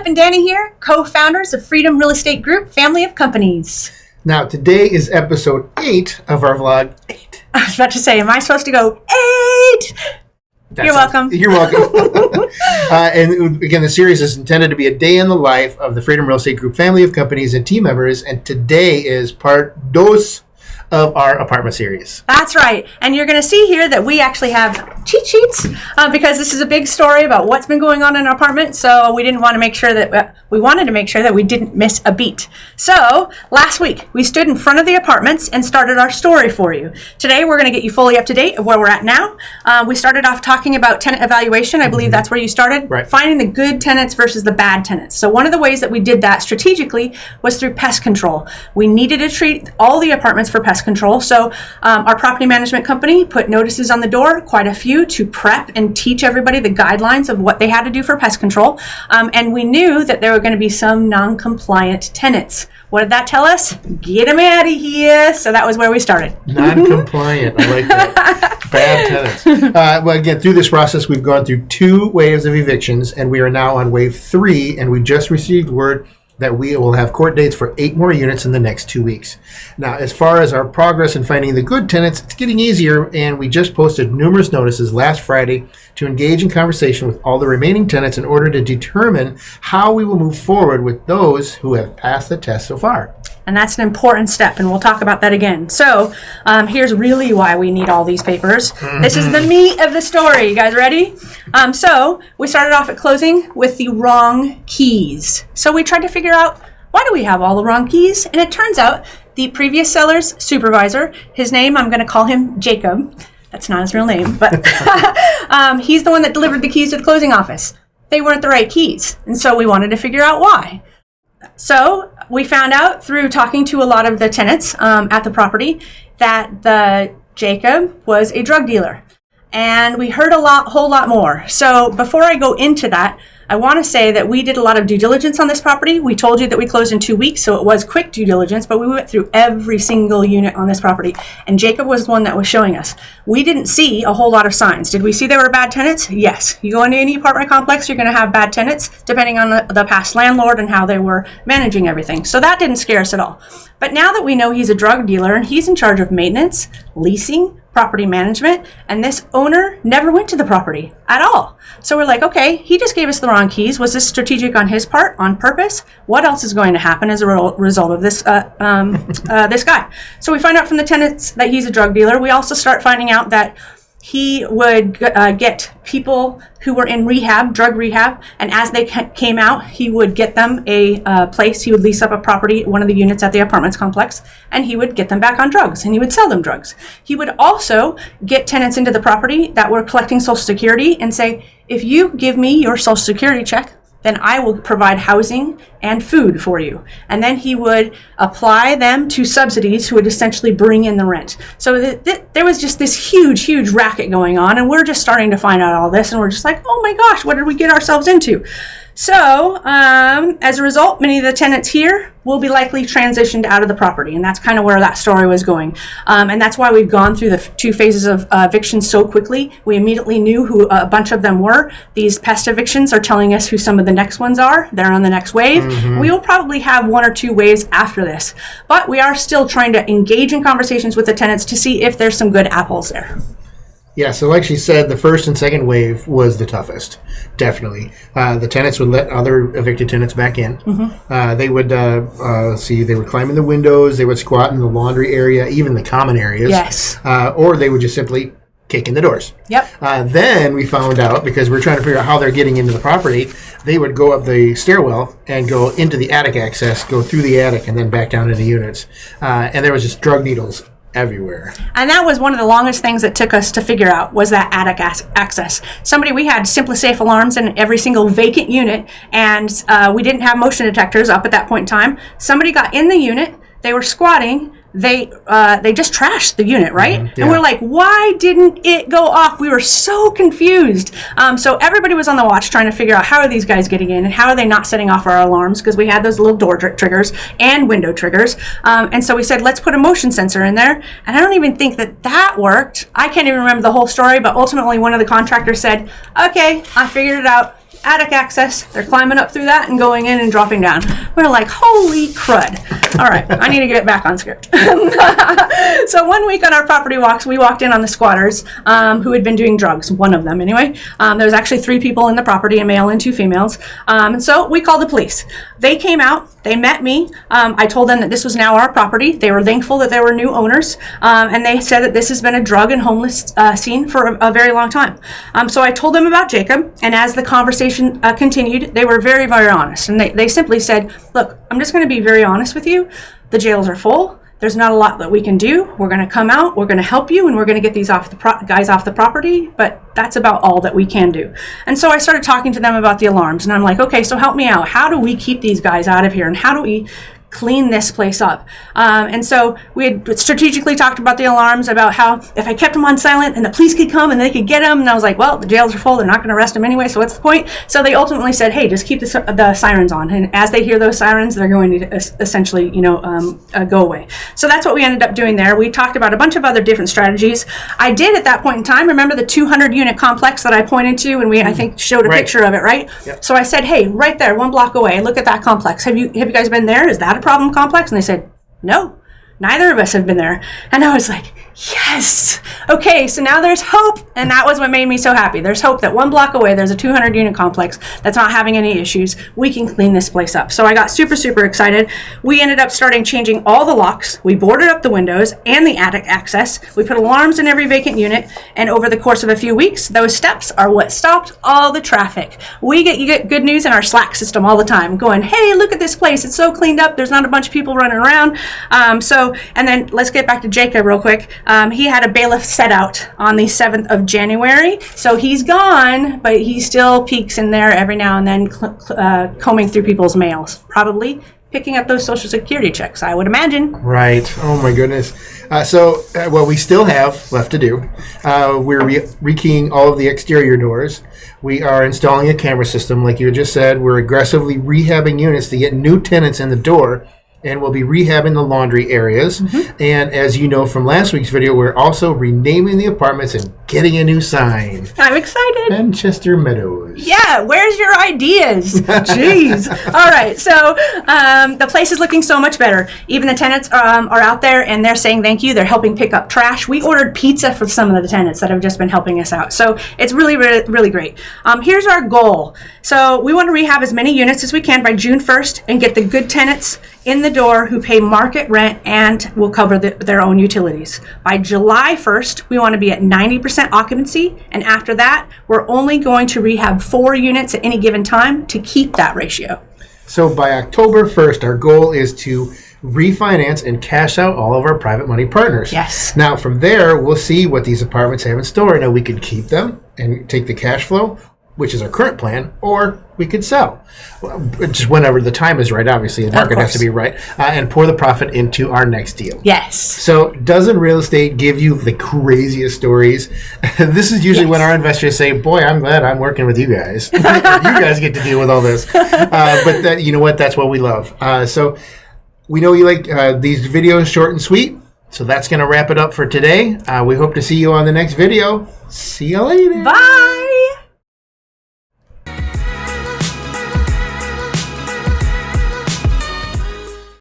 and Dani here, co-founders of Freedom Real Estate Group, family of companies. Now, today is episode 8 of our vlog. 8. I was about to say, am I supposed to go 8? You're welcome. You're welcome. And again, the series is intended to be a day in the life of the Freedom Real Estate Group family of companies and team members. And today is part 2 of our apartment series. That's right. And you're going to see here that we actually have cheat sheets because this is a big story about what's been going on in our apartment. So we wanted to make sure that we didn't miss a beat. So last week we stood in front of the apartments and started our story for you. Today we're going to get you fully up to date of where we're at now. We started off talking about tenant evaluation. I believe that's where you started. Right. Finding the good tenants versus the bad tenants. So one of the ways that we did that strategically was through pest control. We needed to treat all the apartments for pest control. So our property management company put notices on the door, quite a few, to prep and teach everybody the guidelines of what they had to do for pest control. And we knew that there were going to be some non-compliant tenants. What did that tell us? Get them out of here. So that was where we started. Non-compliant. I like that. Bad tenants. Well, again, through this process, we've gone through 2 waves of evictions, and we are now on wave 3, and we just received word that we will have court dates for 8 more units in the next 2 weeks. Now, as far as our progress in finding the good tenants, it's getting easier, and we just posted numerous notices last Friday to engage in conversation with all the remaining tenants in order to determine how we will move forward with those who have passed the test so far. And that's an important step, and we'll talk about that again. So here's really why we need all these papers. This is the meat of the story. You guys ready? So we started off at closing with the wrong keys. So we tried to figure out, why do we have all the wrong keys? And it turns out the previous seller's supervisor, his name, I'm going to call him Jacob. That's not his real name, but he's the one that delivered the keys to the closing office. They weren't the right keys, and so we wanted to figure out why. So we found out through talking to a lot of the tenants at the property that the Jacob was a drug dealer. And we heard whole lot more. So before I go into that, I want to say that we did a lot of due diligence on this property. We told you that we closed in 2 weeks, so it was quick due diligence, but we went through every single unit on this property, and Jacob was the one that was showing us. We didn't see a whole lot of signs. Did we see there were bad tenants? Yes. You go into any apartment complex, you're going to have bad tenants, depending on the past landlord and how they were managing everything. So that didn't scare us at all. But now that we know he's a drug dealer, and he's in charge of maintenance, leasing, property management, and this owner never went to the property at all. So we're like, okay, he just gave us the wrong keys. Was this strategic on his part, on purpose? What else is going to happen as a result of this this guy? So we find out from the tenants that he's a drug dealer. We also start finding out that he would get people who were in rehab, drug rehab, and as they came out, he would get them a place. He would lease up a property, one of the units at the apartments complex, and he would get them back on drugs, and he would sell them drugs. He would also get tenants into the property that were collecting Social Security and say, if you give me your Social Security check, then I will provide housing and food for you. And then he would apply them to subsidies who would essentially bring in the rent. So there was just this huge racket going on, and we're just starting to find out all this, and we're just like, oh my gosh, what did we get ourselves into? So as a result, many of the tenants here will be likely transitioned out of the property, and that's kind of where that story was going. And that's why we've gone through the 2 phases of evictions so quickly. We immediately knew who a bunch of them were. These pest evictions are telling us who some of the next ones are. They're on the next wave. We will probably have 1 or 2 waves after this, but we are still trying to engage in conversations with the tenants to see if there's some good apples there. Yeah, so like she said, the first and second wave was the toughest, definitely. The tenants would let other evicted tenants back in. They would, they would climb in the windows, they would squat in the laundry area, even the common areas. Yes. Or they would just simply kick in the doors. Yep. Then we found out, because we're trying to figure out how they're getting into the property, they would go up the stairwell and go into the attic access, go through the attic, and then back down into units. And there was just drug needles everywhere. And that was one of the longest things that took us to figure out, was that attic access. We had SimpliSafe alarms in every single vacant unit, and we didn't have motion detectors up at that point in time. Somebody got in the unit, they were squatting, they just trashed the unit, right? Yeah. And we're like, why didn't it go off? We were so confused. So everybody was on the watch trying to figure out, how are these guys getting in and how are they not setting off our alarms? Because we had those little door triggers and window triggers. And so we said, let's put a motion sensor in there. And I don't even think that worked. I can't even remember the whole story, but ultimately one of the contractors said, okay, I figured it out. attic access. They're climbing up through that and going in and dropping down. We're like, holy crud. All right, I need to get back on script. So one week on our property walks, we walked in on the squatters who had been doing drugs, one of them anyway. There was actually 3 people in the property, a male and 2 females. And so we called the police. They came out, they met me. I told them that this was now our property. They were thankful that there were new owners. And they said that this has been a drug and homeless scene for a very long time. So I told them about Jacob, and as the conversation continued, they were very, very honest. And they simply said, look, I'm just going to be very honest with you. The jails are full. There's not a lot that we can do. We're going to come out, we're going to help you, and we're going to get these guys off the property, but that's about all that we can do. And so I started talking to them about the alarms, and I'm like, okay, so help me out. How do we keep these guys out of here, and how do we clean this place up? And so we had strategically talked about the alarms, about how if I kept them on silent and the police could come and they could get them, and I was like, well, the jails are full, they're not going to arrest them anyway, so what's the point? So they ultimately said, hey, just keep the sirens on, and as they hear those sirens, they're going to essentially, go away. So that's what we ended up doing there. We talked about a bunch of other different strategies. I did at that point in time, remember the 200 unit complex that I pointed to, and we I think showed a picture of it, right? Yep. So I said, hey, right there, 1 block away, look at that complex. Have you guys been there? Is that a problem complex? And they said, no, neither of us have been there. And I was like, yes. Okay, so now there's hope. And that was what made me so happy. There's hope that 1 block away, there's a 200 unit complex that's not having any issues. We can clean this place up. So I got super, super excited. We ended up changing all the locks. We boarded up the windows and the attic access. We put alarms in every vacant unit. And over the course of a few weeks, those steps are what stopped all the traffic. You get good news in our Slack system all the time, going, hey, look at this place. It's so cleaned up. There's not a bunch of people running around. And then let's get back to Jacob real quick. He had a bailiff set out on the 7th of January. So he's gone, but he still peeks in there every now and then, combing through people's mails, probably picking up those Social Security checks, I would imagine. Right. Oh, my goodness. What we still have left to do, we're rekeying all of the exterior doors. We are installing a camera system, like you just said. We're aggressively rehabbing units to get new tenants in the door. And we'll be rehabbing the laundry areas. Mm-hmm. And as you know from last week's video, we're also renaming the apartments and getting a new sign. I'm excited. Manchester Meadows. Yeah, where's your ideas? Jeez. All right, so the place is looking so much better. Even the tenants are out there, and they're saying thank you. They're helping pick up trash. We ordered pizza for some of the tenants that have just been helping us out. So it's really, really, really great. Here's our goal. So we want to rehab as many units as we can by June 1st and get the good tenants in the door who pay market rent and will cover their own utilities. By July 1st, we want to be at 90% occupancy, and after that, we're only going to rehab 4 units at any given time to keep that ratio. So by October 1st, our goal is to refinance and cash out all of our private money partners. Yes. Now, from there, we'll see what these apartments have in store. Now, we could keep them and take the cash flow, which is our current plan, or we could sell. Just whenever the time is right, obviously. The market has to be right. And pour the profit into our next deal. Yes. So doesn't real estate give you the craziest stories? This is usually when our investors say, boy, I'm glad I'm working with you guys. You guys get to deal with all this. But you know what? That's what we love. So we know you like these videos short and sweet. So that's going to wrap it up for today. We hope to see you on the next video. See you later. Bye.